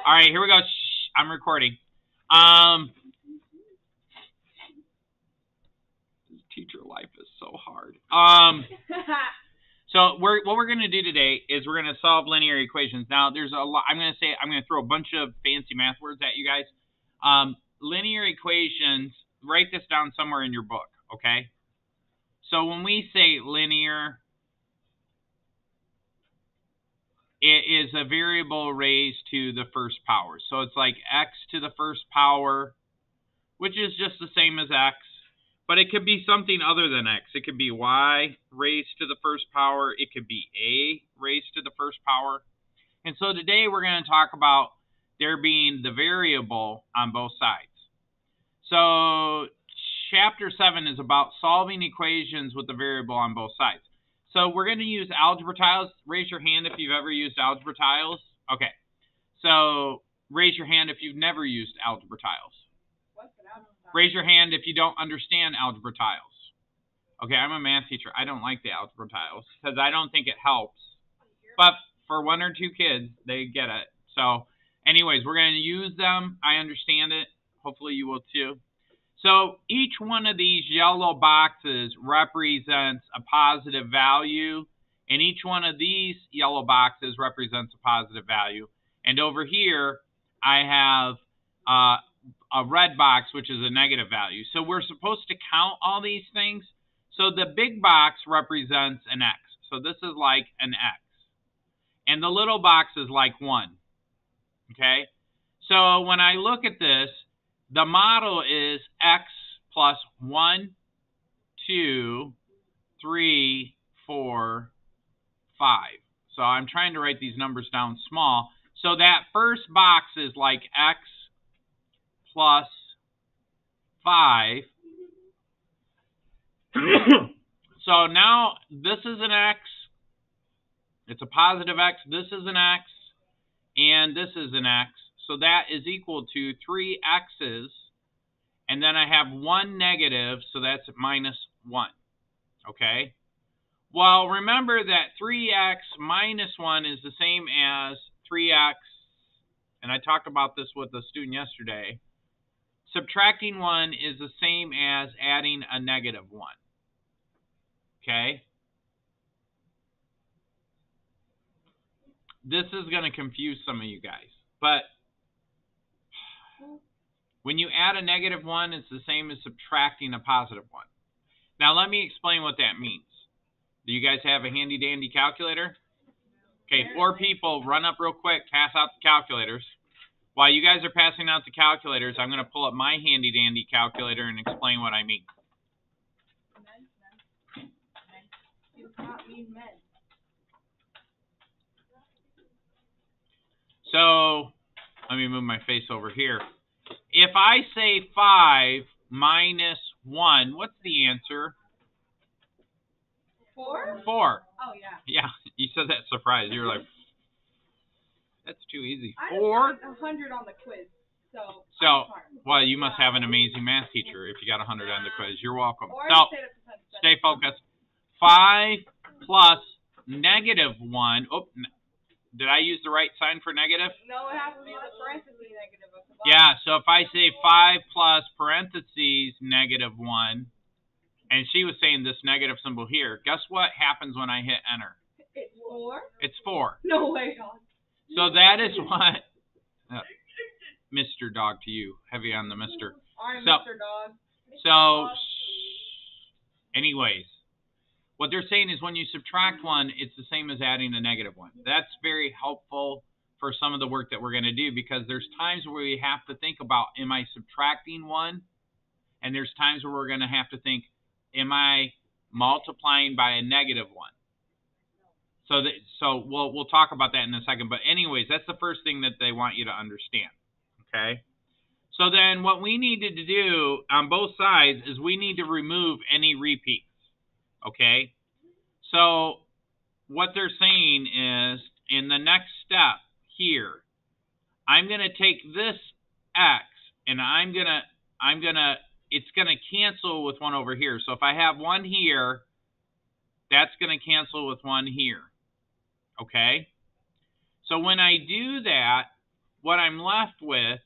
All right, here we go. Shh, I'm recording. Teacher life is so hard. So what we're going to do today is we're going to solve linear equations. Now, there's a lot. I'm going to throw a bunch of fancy math words at you guys. Linear equations. Write this down somewhere in your book, okay? So when we say linear, it is a variable raised to the first power. So it's like x to the first power, which is just the same as x. But it could be something other than x. It could be y raised to the first power. It could be a raised to the first power. And so today we're going to talk about there being the variable on both sides. So chapter 7 is about solving equations with the variable on both sides. So we're going to use algebra tiles. Raise your hand if you've ever used algebra tiles. Okay. So raise your hand if you've never used algebra tiles. Raise your hand if you don't understand algebra tiles. Okay, I'm a math teacher. I don't like the algebra tiles because I don't think it helps. But for one or two kids, they get it. So anyways, we're going to use them. I understand it. Hopefully you will too. So each one of these yellow boxes represents a positive value, and each one of these yellow boxes represents a positive value. And over here, I have a red box, which is a negative value. So we're supposed to count all these things. So the big box represents an x. So this is like an x. And the little box is like 1. Okay? So when I look at this, the model is x plus 1, 2, 3, 4, 5. So I'm trying to write these numbers down small. So that first box is like x plus 5. So now this is an x. It's a positive x. This is an x. And this is an x. So that is equal to 3 x's. And then I have 1 negative, so that's minus 1. Okay? Well, remember that 3x minus 1 is the same as 3x. And I talked about this with a student yesterday. Subtracting 1 is the same as adding a negative 1. Okay? This is going to confuse some of you guys. But when you add a negative 1, it's the same as subtracting a positive 1. Now, let me explain what that means. Do you guys have a handy-dandy calculator? Okay, 4 people, run up real quick, pass out the calculators. While you guys are passing out the calculators, I'm going to pull up my handy-dandy calculator and explain what I mean. So, let me move my face over here. If I say 5 minus 1, what's the answer? 4? 4. Oh, yeah. Yeah, you said that surprised. You were like, that's too easy. 4? I got 100 on the quiz, so well, you must have an amazing math teacher if you got 100 on the quiz. You're welcome. Or So, stay focused. 5 plus negative 1. Oh, did I use the right sign for negative? No, it has to be the parentheses negative. Yeah, so if I say 5 plus parentheses negative 1, and she was saying this negative symbol here, guess what happens when I hit enter? It's 4? It's 4. No way. So that is what, Mr. Dog to you, heavy on the Mr. I'm So, Mr. Dog. So, anyways, what they're saying is when you subtract 1, it's the same as adding a negative 1. That's very helpful for some of the work that we're going to do because there's times where we have to think about, am I subtracting 1? And there's times where we're going to have to think, am I multiplying by a negative 1? So we'll talk about that in a second. But anyways, that's the first thing that they want you to understand. Okay? So then what we needed to do on both sides is we need to remove any repeats. Okay? So what they're saying is in the next step here, I'm going to take this x and it's going to cancel with 1 over here. So if I have 1 here, that's going to cancel with 1 here. Okay? So when I do that, what I'm left with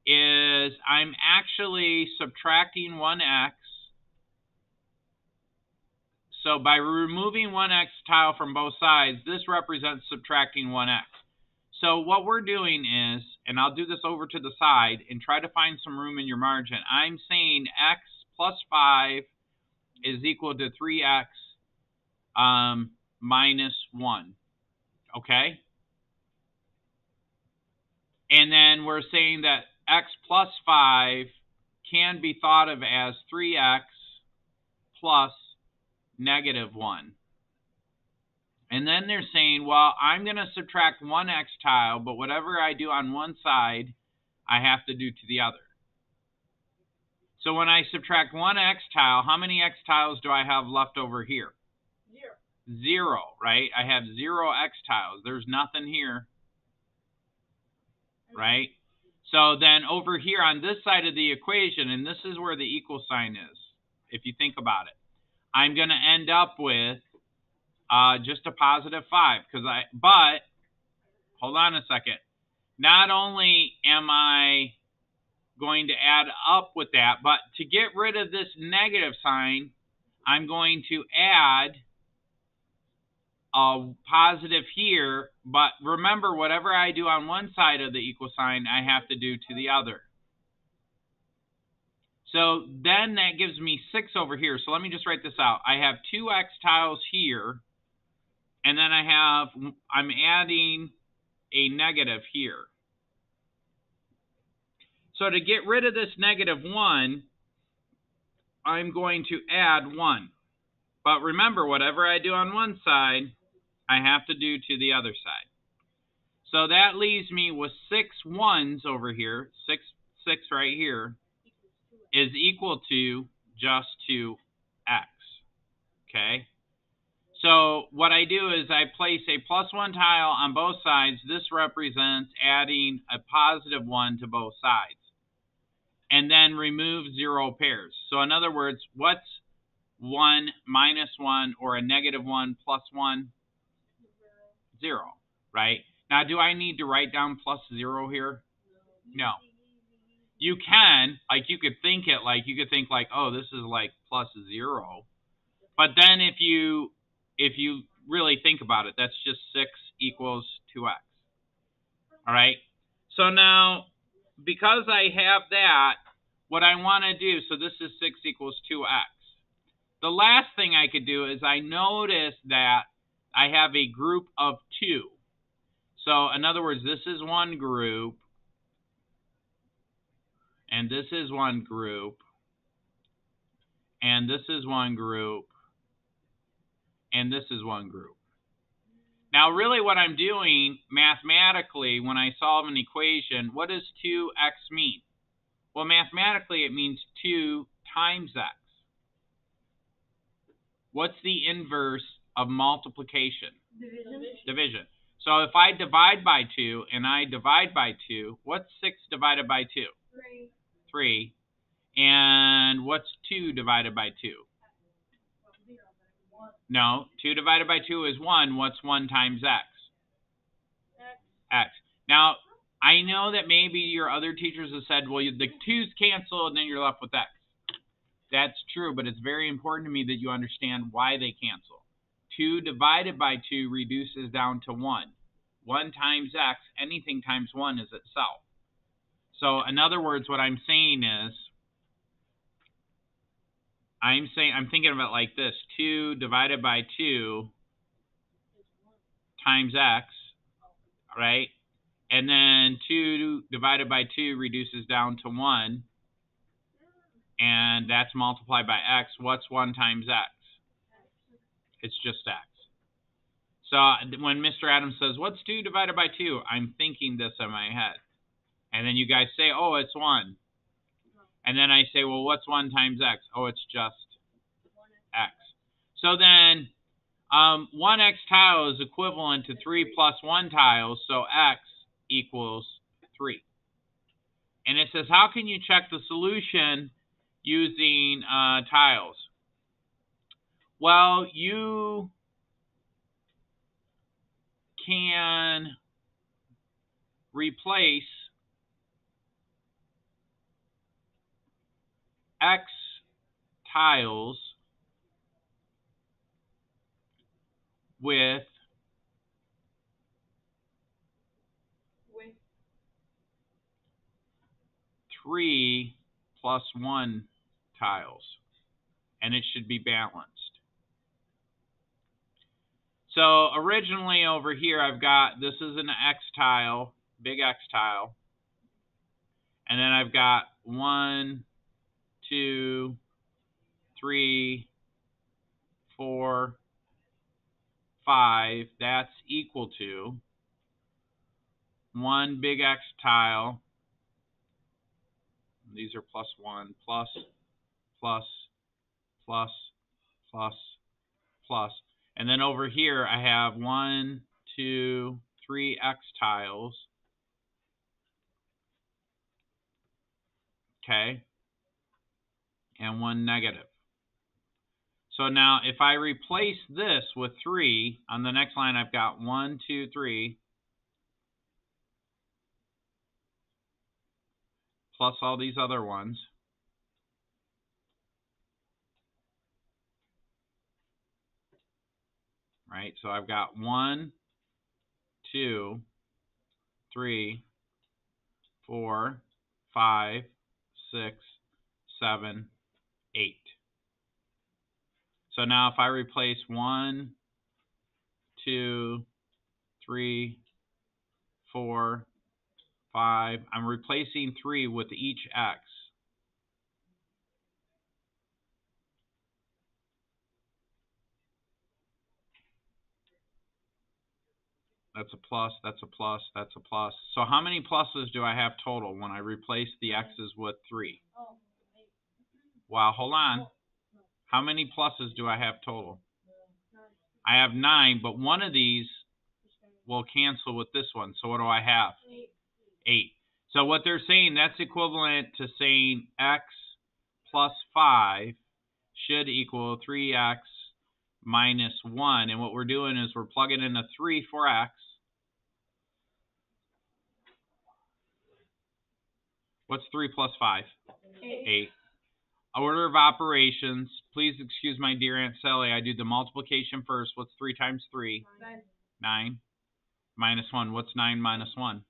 is I'm actually subtracting 1x. So by removing 1x tile from both sides, this represents subtracting 1x. So what we're doing is, and I'll do this over to the side and try to find some room in your margin. I'm saying x plus 5 is equal to 3x minus 1. Okay? And then we're saying that x plus 5 can be thought of as 3x plus negative 1. And then they're saying, well, I'm going to subtract 1x tile, but whatever I do on one side, I have to do to the other. So when I subtract 1x tile, how many x tiles do I have left over here? 0. 0, right? I have 0 x tiles. There's nothing here, right? So then over here on this side of the equation, and this is where the equal sign is, if you think about it, I'm going to end up with just a positive 5. But, hold on a second. Not only am I going to add up with that, but to get rid of this negative sign, I'm going to add a positive here. But remember, whatever I do on one side of the equal sign, I have to do to the other. So then that gives me 6 over here. So let me just write this out. I have 2x tiles here, and then I'm adding a negative here. So to get rid of this negative 1, I'm going to add 1. But remember, whatever I do on one side, I have to do to the other side. So that leaves me with 6 1s over here. 6 right here is equal to just 2x. Okay? So what I do is I place a plus 1 tile on both sides. This represents adding a positive 1 to both sides. And then remove 0 pairs. So in other words, what's 1 minus 1 or a negative 1 plus 1? 0, right? Now, do I need to write down plus 0 here? No. You can, like you could think like, oh, this is like plus 0. But then if you really think about it, that's just 6 equals 2x. All right? So now, because I have that, what I want to do, so this is 6 equals 2x. The last thing I could do is I notice that I have a group of 2. So in other words, this is one group, and this is one group, and this is one group, and this is one group. Now, really what I'm doing mathematically when I solve an equation, what does 2x mean? Well, mathematically it means 2 times x. What's the inverse of multiplication? Division. So if I divide by 2 and I divide by 2, what's 6 divided by 2? 3. And what's 2 divided by 2? No, 2 divided by 2 is 1. What's 1 times x? X. Now, I know that maybe your other teachers have said, well, the 2's cancel and then you're left with x. That's true, but it's very important to me that you understand why they cancel. 2 divided by 2 reduces down to 1. 1 times x, anything times 1 is itself. So, in other words, what I'm saying is, I'm thinking of it like this. 2 divided by 2 times x, right? And then 2 divided by 2 reduces down to 1. And that's multiplied by x. What's 1 times x? It's just x. So when Mr. Adams says, what's 2 divided by 2? I'm thinking this in my head. And then you guys say, oh, it's 1. And then I say, well, what's 1 times x? Oh, it's just x. So then 1x tile is equivalent to 3 plus 1 tiles, so x equals 3. And it says, how can you check the solution using tiles? Well, you can replace X tiles with With 3 plus 1 tiles, and it should be balanced. So originally over here I've got, this is an X tile, big X tile, and then I've got 1, 2, 3, 4, 5, that's equal to 1 big X tile. These are plus 1, plus, plus, plus, plus, plus. And then over here I have 1, 2, 3 X tiles. Okay. And 1 negative. So now if I replace this with 3, on the next line I've got 1, 2, 3, plus all these other ones. Right, so I've got 1, 2, 3, 4, 5, 6, 7, 8. So now if I replace 1, 2, 3, 4, 5, I'm replacing 3 with each X. That's a plus, that's a plus, that's a plus. So how many pluses do I have total when I replace the X's with 3? Well, hold on. How many pluses do I have total? I have 9, but one of these will cancel with this one. So what do I have? 8. So what they're saying, that's equivalent to saying X plus 5 should equal 3X minus 1. And what we're doing is we're plugging in a 3 for X. What's 3 plus 5? 8. Order of operations. Please excuse my dear Aunt Sally. I do the multiplication first. What's 3 times 3? 9. Minus 1. What's 9 minus 1?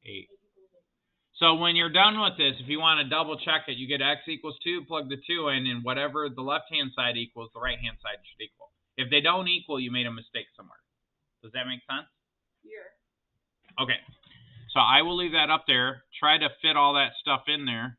8. So when you're done with this, if you want to double check it, you get X equals 2, plug the 2 in, and whatever the left-hand side equals, the right-hand side should equal. If they don't equal, you made a mistake somewhere. Does that make sense? here. Okay. So I will leave that up there. Try to fit all that stuff in there.